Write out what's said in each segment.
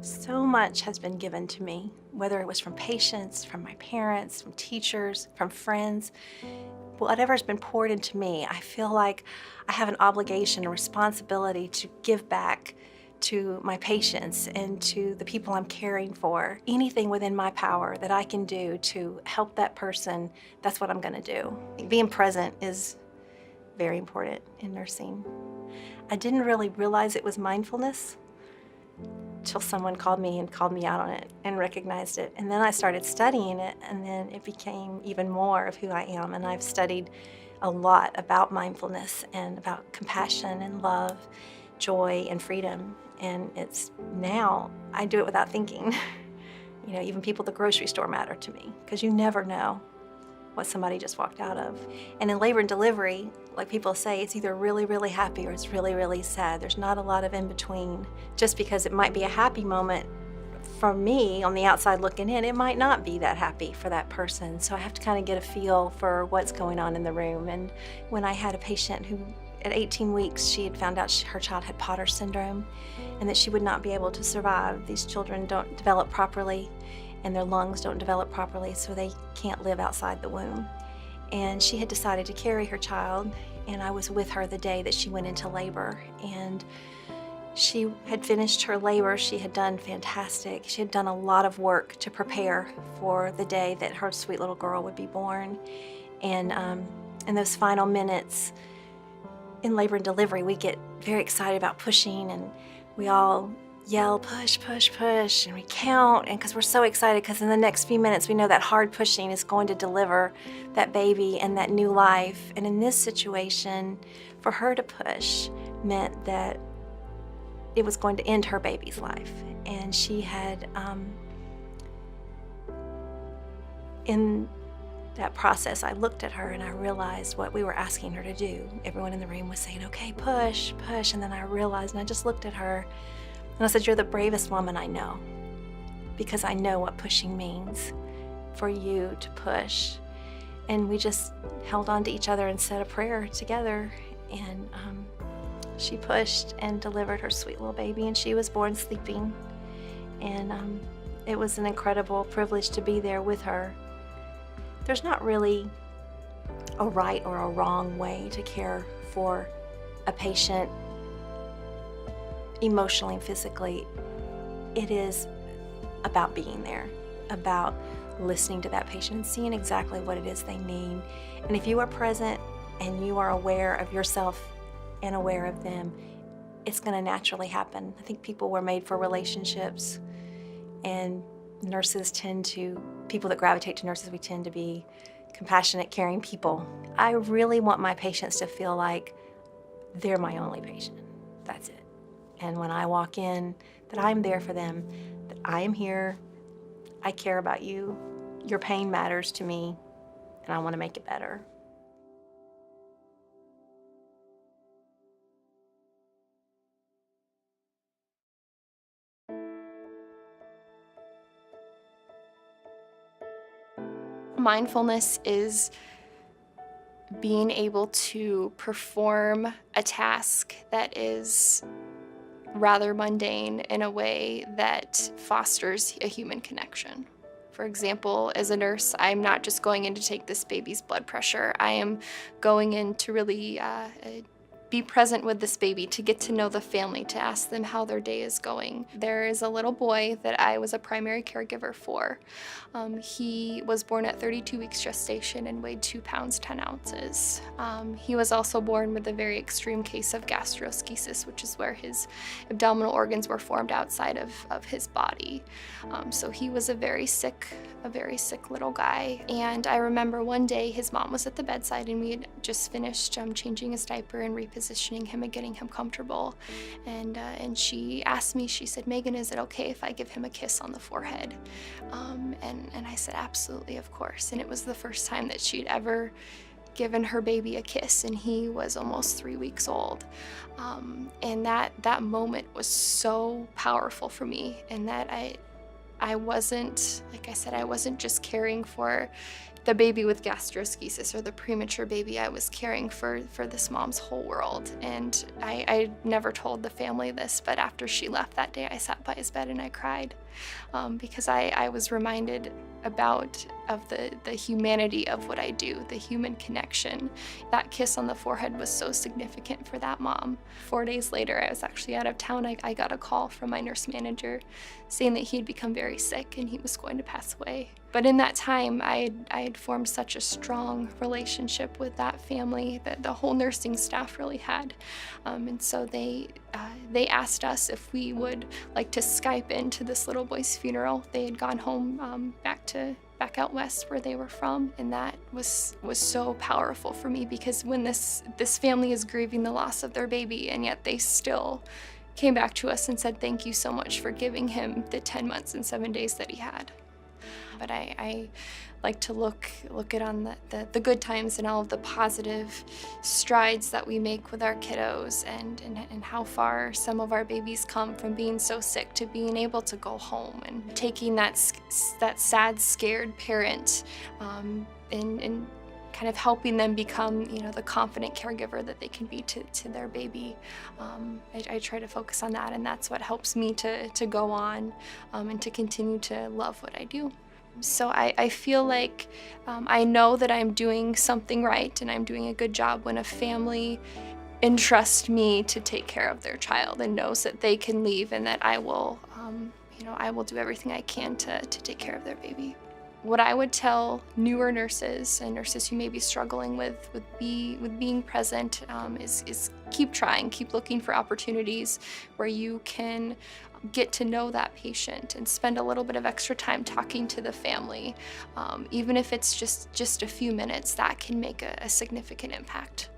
So much has been given to me, whether it was from patients, from my parents, from teachers, from friends. Whatever's been poured into me, I feel like I have an obligation, a responsibility to give back to my patients and to the people I'm caring for. Anything within my power that I can do to help that person, that's what I'm going to do. Being present is very important in nursing. I didn't really realize it was mindfulness till someone called me and called me out on it and recognized it. And then I started studying it, and then it became even more of who I am. And I've studied a lot about mindfulness and about compassion and love, joy and freedom. And it's now I do it without thinking. Even people at the grocery store matter to me because you never know what somebody just walked out of. And in labor and delivery, like people say, it's either really, really happy or it's really, really sad. There's not a lot of in between. Just because it might be a happy moment for me on the outside looking in, it might not be that happy for that person. So I have to kind of get a feel for what's going on in the room. And when I had a patient who, at 18 weeks, she had found out her child had Potter syndrome and that she would not be able to survive. These children don't develop properly and their lungs don't develop properly, so they can't live outside the womb. And she had decided to carry her child, and I was with her the day that she went into labor. And she had finished her labor. She had done fantastic. She had done a lot of work to prepare for the day that her sweet little girl would be born. And in those final minutes in labor and delivery, we get very excited about pushing, and we all yell, push, push, push, and we count, and because we're so excited, because in the next few minutes we know that hard pushing is going to deliver that baby and that new life. And in this situation, for her to push meant that it was going to end her baby's life. And she had, in that process, I looked at her and I realized what we were asking her to do. Everyone in the room was saying, okay, push, push, and then I realized, and I just looked at her and I said, you're the bravest woman I know, because I know what pushing means, for you to push. And we just held on to each other and said a prayer together. And she pushed and delivered her sweet little baby, and she was born sleeping. And it was an incredible privilege to be there with her. There's not really a right or a wrong way to care for a patient emotionally and physically. It is about being there, about listening to that patient and seeing exactly what it is they need. And if you are present and you are aware of yourself and aware of them, it's going to naturally happen. I think people were made for relationships, and people that gravitate to nurses, we tend to be compassionate, caring people. I really want my patients to feel like they're my only patient. That's it. And when I walk in, that I'm there for them, that I am here, I care about you, your pain matters to me, and I want to make it better. Mindfulness is being able to perform a task that is rather mundane in a way that fosters a human connection. For example, as a nurse, I'm not just going in to take this baby's blood pressure. I am going in to really be present with this baby, to get to know the family, to ask them how their day is going. There is a little boy that I was a primary caregiver for. He was born at 32 weeks gestation and weighed 2 pounds, 10 ounces. He was also born with a very extreme case of gastroschisis, which is where his abdominal organs were formed outside of his body. So he was a very sick little guy. And I remember one day his mom was at the bedside and we had just finished changing his diaper and repositioning him and getting him comfortable. And she asked me, she said, Megan, is it okay if I give him a kiss on the forehead? And I said, absolutely, of course. And it was the first time that she'd ever given her baby a kiss, and he was almost 3 weeks old. And that moment was so powerful for me, and that I wasn't, like I said, I wasn't just caring for the baby with gastroschisis, or the premature baby, I was caring for this mom's whole world. And I never told the family this, but after she left that day, I sat by his bed and I cried, because I was reminded of the humanity of what I do, the human connection. That kiss on the forehead was so significant for that mom. 4 days later, I was actually out of town. I got a call from my nurse manager saying that he had become very sick and he was going to pass away. But in that time, I had formed such a strong relationship with that family that the whole nursing staff really had. And so they asked us if we would like to Skype into this little boy's funeral. They had gone home back out west where they were from, and that was so powerful for me, because when this family is grieving the loss of their baby, and yet they still came back to us and said thank you so much for giving him the 10 months and 7 days that he had. But I like to look at on the good times and all of the positive strides that we make with our kiddos, and how far some of our babies come from being so sick to being able to go home, and taking that sad, scared parent and kind of helping them become, the confident caregiver that they can be to their baby. I try to focus on that, and that's what helps me to go on and to continue to love what I do. So I feel like I know that I'm doing something right and I'm doing a good job when a family entrusts me to take care of their child and knows that they can leave, and that I will, I will do everything I can to take care of their baby. What I would tell newer nurses and nurses who may be struggling with being present is keep trying, keep looking for opportunities where you can get to know that patient and spend a little bit of extra time talking to the family. Even if it's just a few minutes, that can make a significant impact.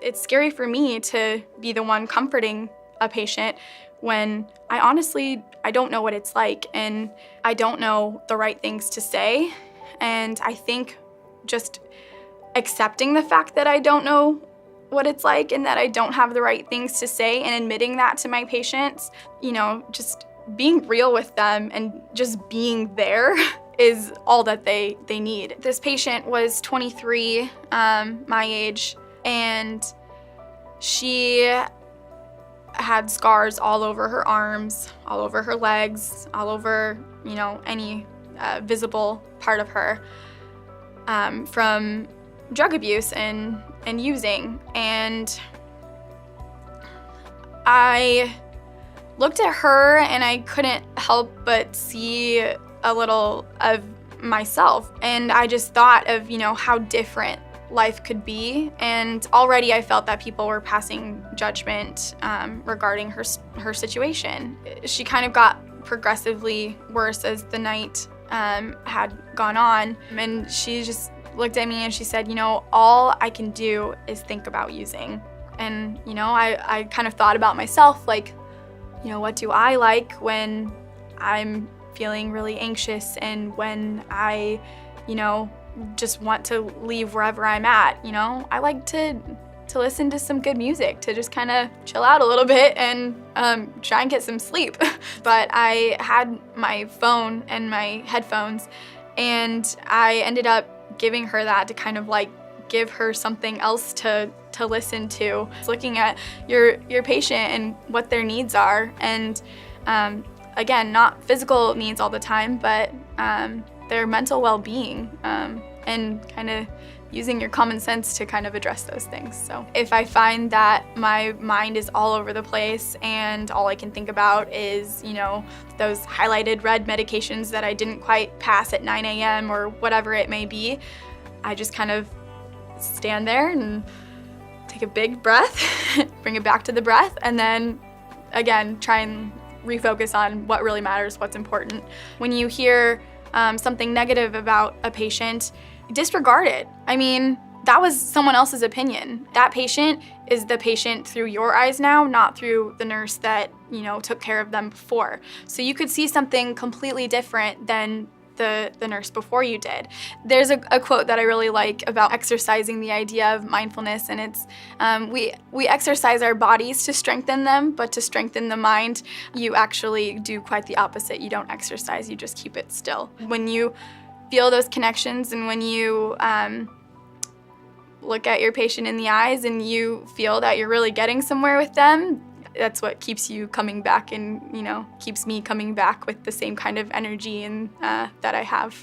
It's scary for me to be the one comforting a patient when I don't know what it's like, and I don't know the right things to say. And I think just accepting the fact that I don't know what it's like and that I don't have the right things to say, and admitting that to my patients, just being real with them and just being there is all that they need. This patient was 23, my age, and she had scars all over her arms, all over her legs, all over, any visible part of her, from drug abuse and using. And I looked at her and I couldn't help but see a little of myself. And I just thought of, how different life could be. And already I felt that people were passing judgment regarding her situation. She kind of got progressively worse as the night had gone on. And she just looked at me and she said, all I can do is think about using. And, I kind of thought about myself, like, what do I like when I'm feeling really anxious, and when I, just want to leave wherever I'm at. I like to listen to some good music, to just kind of chill out a little bit and try and get some sleep. But I had my phone and my headphones, and I ended up giving her that to kind of like give her something else to listen to. It's looking at your patient and what their needs are, and again, not physical needs all the time, but their mental well-being, and kind of using your common sense to kind of address those things. So if I find that my mind is all over the place and all I can think about is, those highlighted red medications that I didn't quite pass at 9 a.m. or whatever it may be, I just kind of stand there and take a big breath, bring it back to the breath, and then again, try and refocus on what really matters, what's important. When you hear something negative about a patient, disregard it. I mean, that was someone else's opinion. That patient is the patient through your eyes now, not through the nurse that, took care of them before. So you could see something completely different than the nurse before you did. There's a quote that I really like about exercising the idea of mindfulness, and it's we exercise our bodies to strengthen them, but to strengthen the mind, you actually do quite the opposite. You don't exercise, you just keep it still. When you feel those connections and when you look at your patient in the eyes and you feel that you're really getting somewhere with them, that's what keeps you coming back and, keeps me coming back with the same kind of energy and that I have.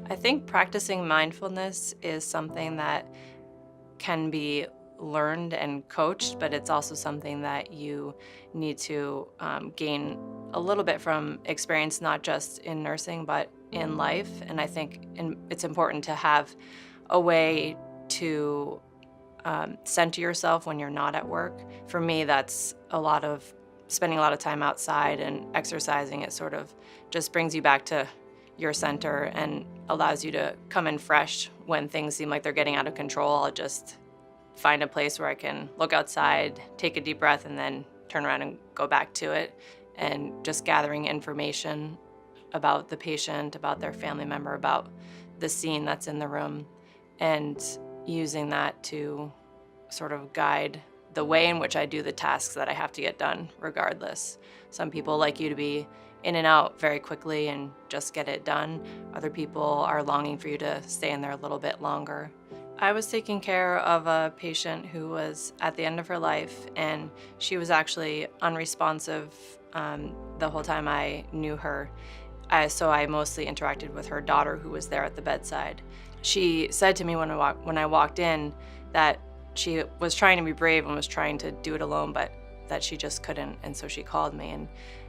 I think practicing mindfulness is something that can be learned and coached, but it's also something that you need to gain a little bit from experience, not just in nursing, but in life. And I think it's important to have a way to center yourself when you're not at work. For me, that's spending a lot of time outside and exercising. It sort of just brings you back to your center and allows you to come in fresh when things seem like they're getting out of control. I'll just find a place where I can look outside, take a deep breath, and then turn around and go back to it. And just gathering information about the patient, about their family member, about the scene that's in the room, and using that to sort of guide the way in which I do the tasks that I have to get done regardless. Some people like you to be in and out very quickly and just get it done. Other people are longing for you to stay in there a little bit longer. I was taking care of a patient who was at the end of her life, and she was actually unresponsive the whole time I knew her. So I mostly interacted with her daughter, who was there at the bedside. She said to me when I walked in that she was trying to be brave and was trying to do it alone, but that she just couldn't, and so she called me. And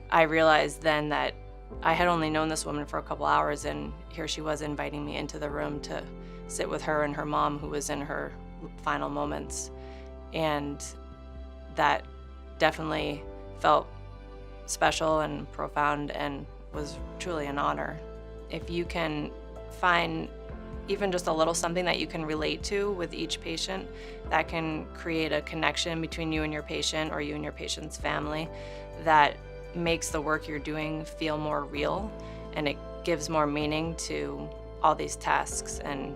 I realized then that I had only known this woman for a couple hours, and here she was inviting me into the room to sit with her and her mom, who was in her final moments. And that definitely felt special and profound and was truly an honor. If you can find even just a little something that you can relate to with each patient, that can create a connection between you and your patient, or you and your patient's family, that makes the work you're doing feel more real, and it gives more meaning to all these tasks. And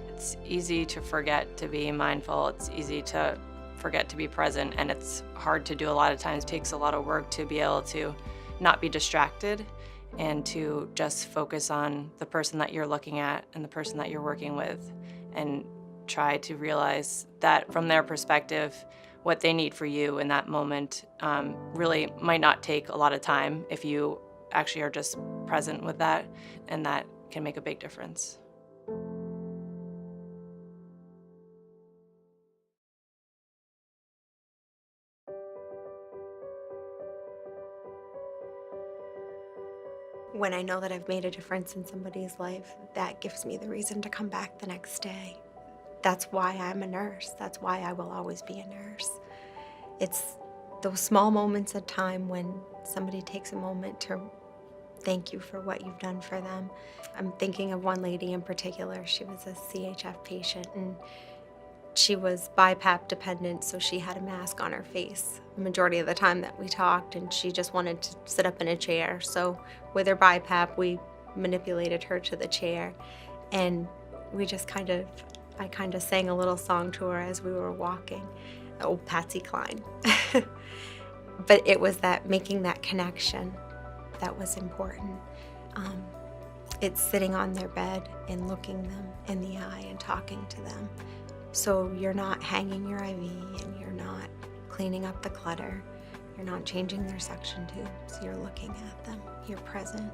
it's easy to forget to be mindful. It's easy to forget to be present, and it's hard to do a lot of times. It takes a lot of work to be able to not be distracted and to just focus on the person that you're looking at and the person that you're working with, and try to realize that from their perspective, what they need for you in that moment really might not take a lot of time if you actually are just present with that, and that can make a big difference. When I know that I've made a difference in somebody's life, that gives me the reason to come back the next day. That's why I'm a nurse. That's why I will always be a nurse. It's those small moments of time when somebody takes a moment to thank you for what you've done for them. I'm thinking of one lady in particular. She was a CHF patient, and she was BiPAP dependent, so she had a mask on her face the majority of the time that we talked, and she just wanted to sit up in a chair. So with her BiPAP, we manipulated her to the chair, and I kind of sang a little song to her as we were walking. Oh, Patsy Cline. But it was that making that connection that was important. It's sitting on their bed and looking them in the eye and talking to them. So you're not hanging your IV, and you're not cleaning up the clutter. You're not changing their suction tubes. You're looking at them. You're present.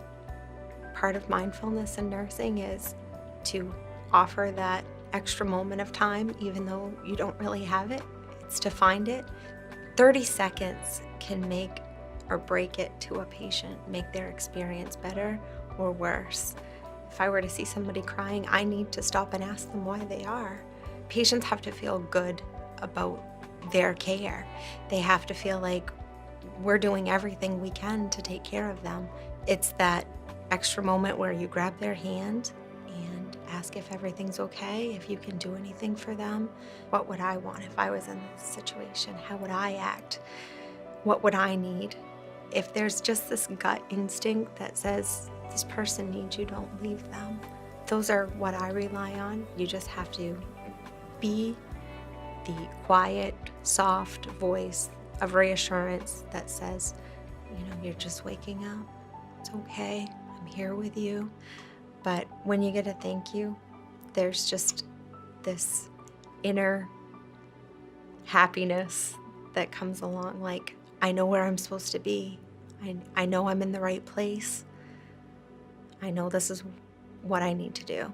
Part of mindfulness in nursing is to offer that extra moment of time, even though you don't really have it. It's to find it. 30 seconds can make or break it to a patient, make their experience better or worse. If I were to see somebody crying, I need to stop and ask them why they are. Patients have to feel good about their care. They have to feel like we're doing everything we can to take care of them. It's that extra moment where you grab their hand and ask if everything's okay, if you can do anything for them. What would I want if I was in this situation? How would I act? What would I need? If there's just this gut instinct that says, this person needs you, don't leave them. Those are what I rely on. You just have to be the quiet, soft voice of reassurance that says, you're just waking up. It's okay. I'm here with you. But when you get a thank you, there's just this inner happiness that comes along. Like, I know where I'm supposed to be. I know I'm in the right place. I know this is what I need to do.